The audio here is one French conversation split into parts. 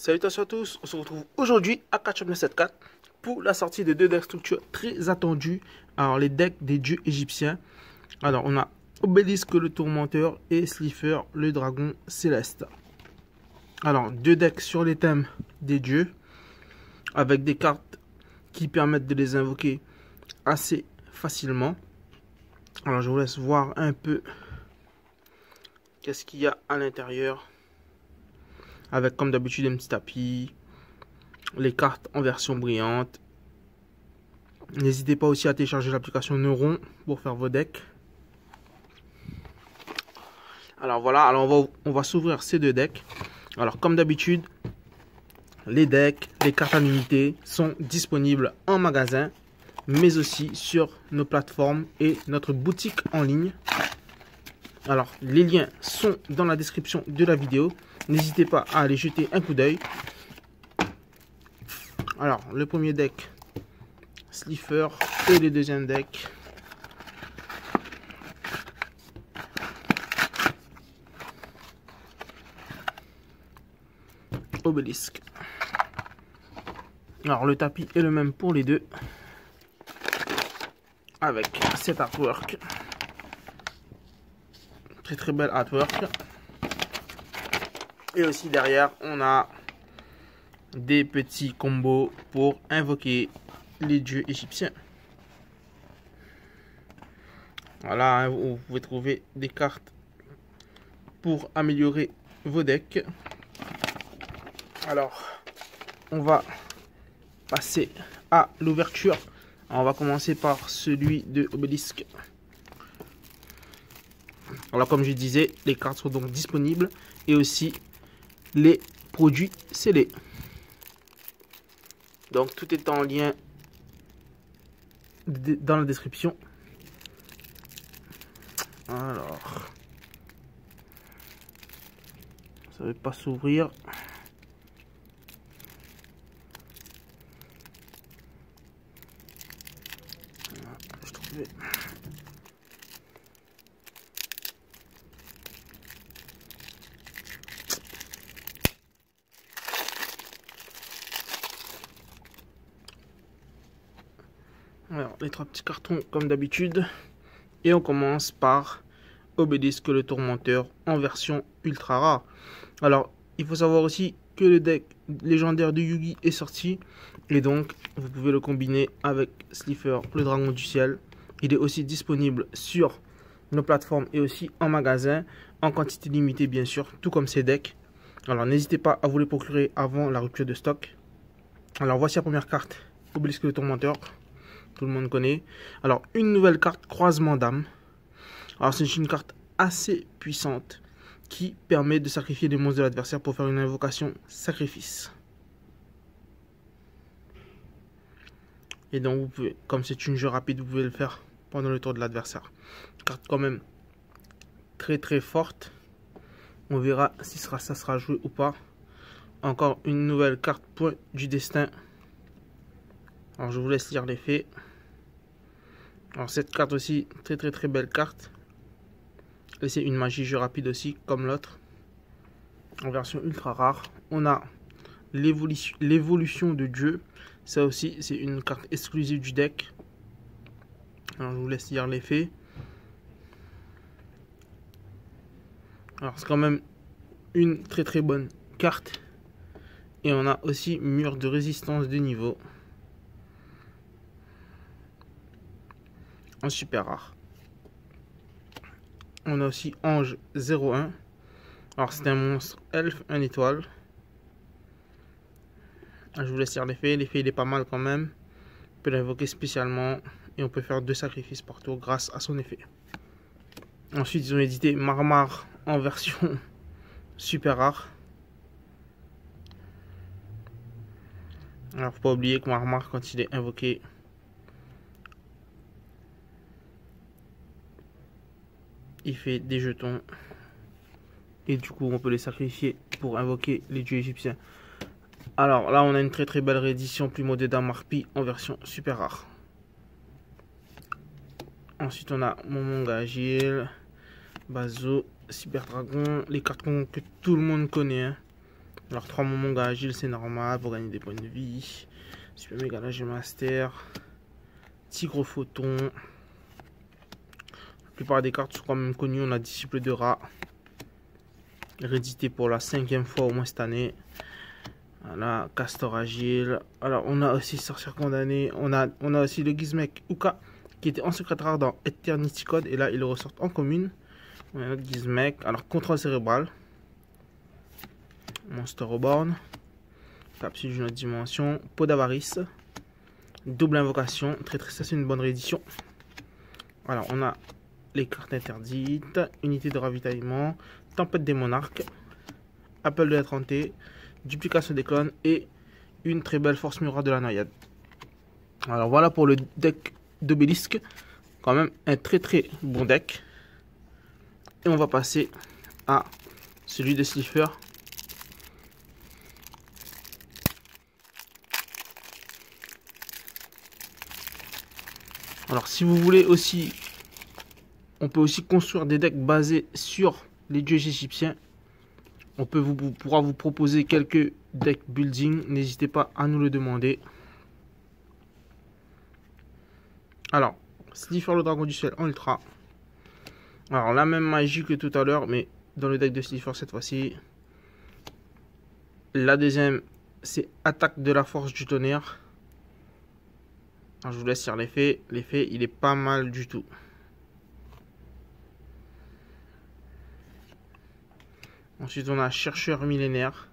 Salutations à tous, on se retrouve aujourd'hui à Catch Up 74 pour la sortie de deux decks structures très attendus. Alors les decks des dieux égyptiens. Alors on a Obélisque le tourmenteur et Slifer le dragon céleste. Alors deux decks sur les thèmes des dieux avec des cartes qui permettent de les invoquer assez facilement. Alors je vous laisse voir un peu qu'est-ce qu'il y a à l'intérieur. Avec comme d'habitude un petit tapis, les cartes en version brillante. N'hésitez pas aussi à télécharger l'application Neuron pour faire vos decks. Alors voilà, alors on va s'ouvrir ces deux decks. Alors comme d'habitude, les decks, les cartes à l'unité sont disponibles en magasin, mais aussi sur nos plateformes et notre boutique en ligne. Alors les liens sont dans la description de la vidéo. N'hésitez pas à aller jeter un coup d'œil. Alors, le premier deck, Slifer, et le deuxième deck, Obélisque. Alors, le tapis est le même pour les deux, avec cet artwork. Très très belle artwork. Et aussi derrière, on a des petits combos pour invoquer les dieux égyptiens. Voilà, hein, vous pouvez trouver des cartes pour améliorer vos decks. Alors, on va passer à l'ouverture. On va commencer par celui de Obélisque. Alors, comme je disais, les cartes sont donc disponibles et aussi les produits scellés. Donc tout est en lien dans la description. Alors, ça ne veut pas s'ouvrir. Je trouvais. Alors, les trois petits cartons comme d'habitude. Et on commence par Obélisque le tourmenteur en version ultra rare. Alors, il faut savoir aussi que le deck légendaire de Yugi est sorti. Et donc, vous pouvez le combiner avec Slifer, le dragon du ciel. Il est aussi disponible sur nos plateformes et aussi en magasin. En quantité limitée, bien sûr, tout comme ces decks. Alors, n'hésitez pas à vous les procurer avant la rupture de stock. Alors, voici la première carte. Obélisque le tourmenteur. Tout le monde connaît. Alors, une nouvelle carte, croisement d'âme. Alors, c'est une carte assez puissante qui permet de sacrifier des monstres de l'adversaire pour faire une invocation sacrifice. Et donc, vous pouvez, comme c'est une jeu rapide, vous pouvez le faire pendant le tour de l'adversaire. Carte quand même très très forte. On verra si ça sera joué ou pas. Encore une nouvelle carte, point du destin. Alors, je vous laisse lire l'effet. Alors, cette carte aussi, très très très belle carte. Et c'est une magie jeu rapide aussi, comme l'autre. En version ultra rare. On a l'évolution de Dieu. Ça aussi, c'est une carte exclusive du deck. Alors, je vous laisse lire l'effet. Alors, c'est quand même une très très bonne carte. Et on a aussi mur de résistance de niveau. En super rare. On a aussi Ange 01. Alors c'est un monstre elfe, 1 étoile. Je vous laisse lire l'effet. L'effet il est pas mal quand même. On peut l'invoquer spécialement. Et on peut faire 2 sacrifices par tour grâce à son effet. Ensuite ils ont édité Marmar en version super rare. Alors faut pas oublier que Marmar quand il est invoqué, il fait des jetons. Et du coup, on peut les sacrifier pour invoquer les dieux égyptiens. Alors là, on a une très très belle réédition Plumeau des Dames Harpies en version super rare. Ensuite, on a Momonga Agile, Bazo, Cyber Dragon, les cartes que tout le monde connaît. Hein. Alors 3 moments agile, c'est normal pour gagner des points de vie. Super méga Lager master. Tigre photon. La plupart des cartes sont quand même connues. On a disciple de rat. Réédité pour la 5e fois au moins cette année. Voilà, castor agile. Alors on a aussi sorcière condamnée. On a aussi le Gizmek Uka qui était en secret rare dans Eternity Code. Et là il le ressort en commune. On a notre Gizmek. Alors contrôle cérébral. Monster Reborn. Capsule d'une autre dimension. Peau d'avarice. Double invocation. Très ça c'est une bonne réédition. Alors on a les cartes interdites. Unité de ravitaillement. Tempête des monarques. Appel de la T. Duplication des clones. Et une très belle force miroir de la noyade. Alors voilà pour le deck d'obélisque. Quand même un très bon deck. Et on va passer à celui de Slifer. Alors si vous voulez aussi, on peut aussi construire des decks basés sur les dieux égyptiens. On pourra vous proposer quelques decks building. N'hésitez pas à nous le demander. Alors, Slifer le dragon du ciel en ultra. Alors la même magie que tout à l'heure, mais dans le deck de Slifer cette fois-ci. La deuxième, c'est attaque de la force du tonnerre. Alors, je vous laisse lire l'effet. L'effet, il est pas mal du tout. Ensuite, on a chercheur millénaire.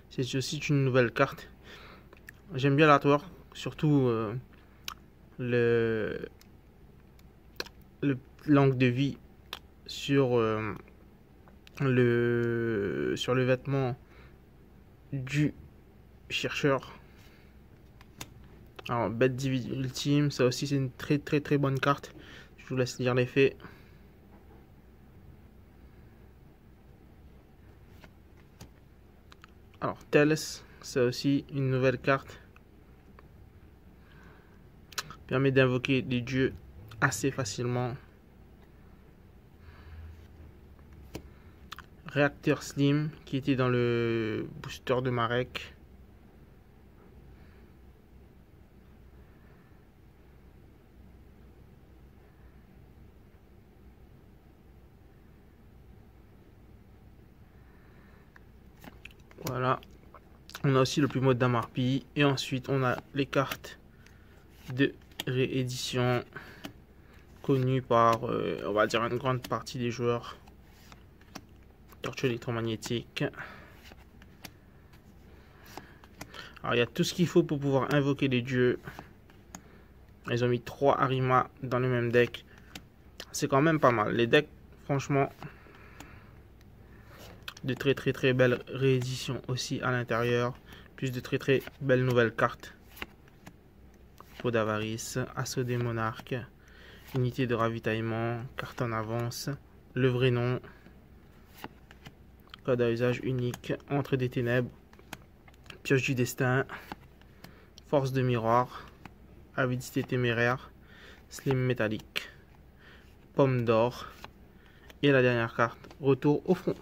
C'est aussi une nouvelle carte. J'aime bien l'artwork, surtout le l'angle de vie sur le vêtement du chercheur. Alors, bête divine ultime, ça aussi c'est une très bonne carte. Je vous laisse lire l'effet. Alors, Tels, c'est aussi une nouvelle carte. Permet d'invoquer des dieux assez facilement. Réacteur Slim, qui était dans le booster de Marek. Voilà. On a aussi le plus mode d'Amarpi. Et ensuite, on a les cartes de réédition connues par, on va dire, une grande partie des joueurs. Torche électromagnétique. Alors, il y a tout ce qu'il faut pour pouvoir invoquer les dieux. Ils ont mis 3 Arima dans le même deck. C'est quand même pas mal. Les decks, franchement, de très belles rééditions aussi à l'intérieur. Plus de très belles nouvelles cartes. Peau d'avarice, assaut des monarques, unité de ravitaillement, carte en avance, le vrai nom, code à usage unique, entre des ténèbres, pioche du destin, force de miroir, avidité téméraire, slim métallique, pomme d'or et la dernière carte, retour au front.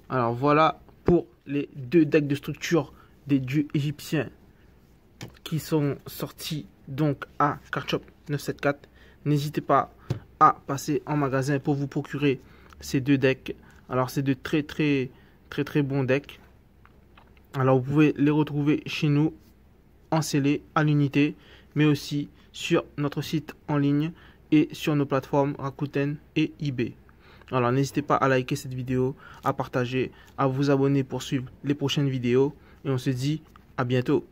Alors voilà pour les 2 decks de structure des dieux égyptiens qui sont sortis donc à Cardshop 974. N'hésitez pas à passer en magasin pour vous procurer ces 2 decks. Alors c'est de très bons decks. Alors vous pouvez les retrouver chez nous en scellé à l'unité, mais aussi sur notre site en ligne et sur nos plateformes Rakuten et eBay. Alors n'hésitez pas à liker cette vidéo, à partager, à vous abonner pour suivre les prochaines vidéos et on se dit à bientôt.